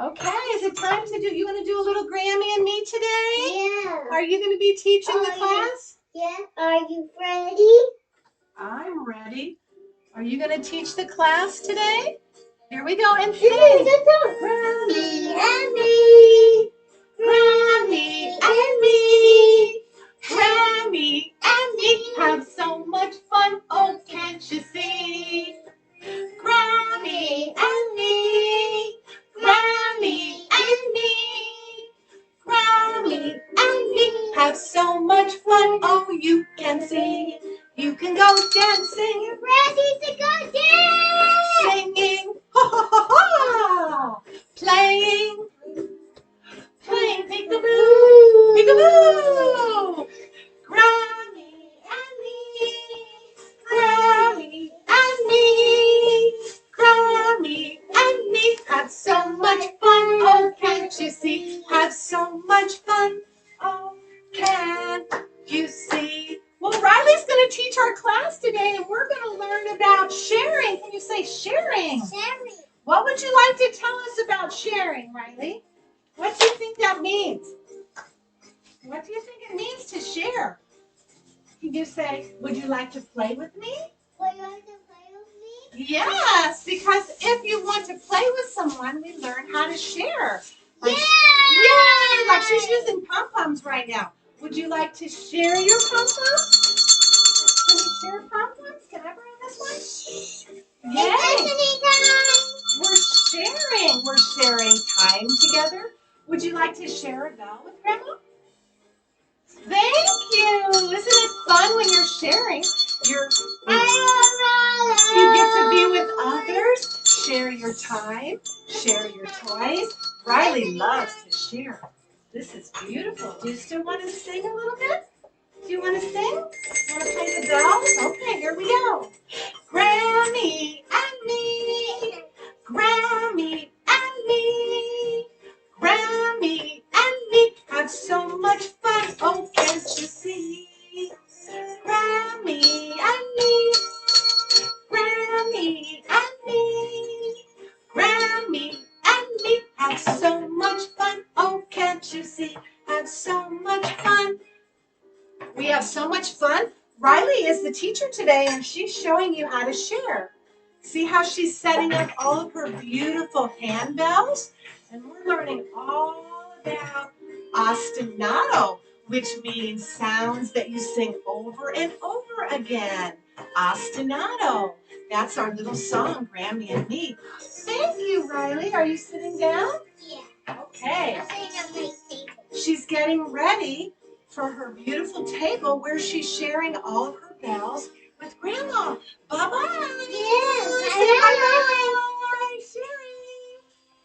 Okay, is it time to do, you want to do a little Grammy and me today? Yeah. Are you going to be teaching the class? Yeah. Are you ready? I'm ready. Are you going to teach the class today? Here we go and This sing. is the song. Grammy and me. Grammy and me. Grammy and me have so much fun. Oh, can't you see? Grammy and me. Grammy and me. Grammy and me have so much fun. Oh, you can see. You can go dancing. Ready to go dance. Singing. Ha ha ha ha. Playing. Playing peekaboo. Peekaboo. Grammy and me. Grammy and me. Grammy and me have so much fun. Oh, can't you see? Have so much fun. Oh, can't you see? Well, Riley's going to teach our class today, and we're going to learn about sharing. Can you say sharing? Sharing. What would you like to tell us about sharing, Riley? What do you think that means? What do you think it means to share? Can you say, would you like to play with me? Would you like to play with me? Yes, because if you want to play with someone, we learn how to share. Like, Yeah! yay! Like she's using pom-poms right now. Would you like to share your pom-poms? Can we share pom-poms? Can I borrow this one? Yay! It's time! We're sharing. We're sharing time together. Would you like to share a bell with Grandma? Thank you. Isn't it fun when you're sharing? You get to be with others, share your time, share your toys. Riley loves to share. This is beautiful. Do you still want to sing a little bit? Do you want to sing? Want to play the bells? Okay, here we go. Grammy and me, Grammy and me, Grammy and me have so much fun. Oh, can't you see? Grammy and me, Grammy and me, Grammy and me have so much fun. Oh, can't you see? Have so much fun. We have so much fun. Riley is the teacher today, and she's showing you how to share. See how she's setting up all of her beautiful handbells? And we're learning all about ostinato, which means sounds that you sing over and over again. Ostinato. That's our little song, Grammy and me. Thank you, Riley. Are you sitting down? Yeah. Okay. I'm sitting on my table. She's getting ready for her beautiful table where she's sharing all of her bells with Grandma. Bye-bye.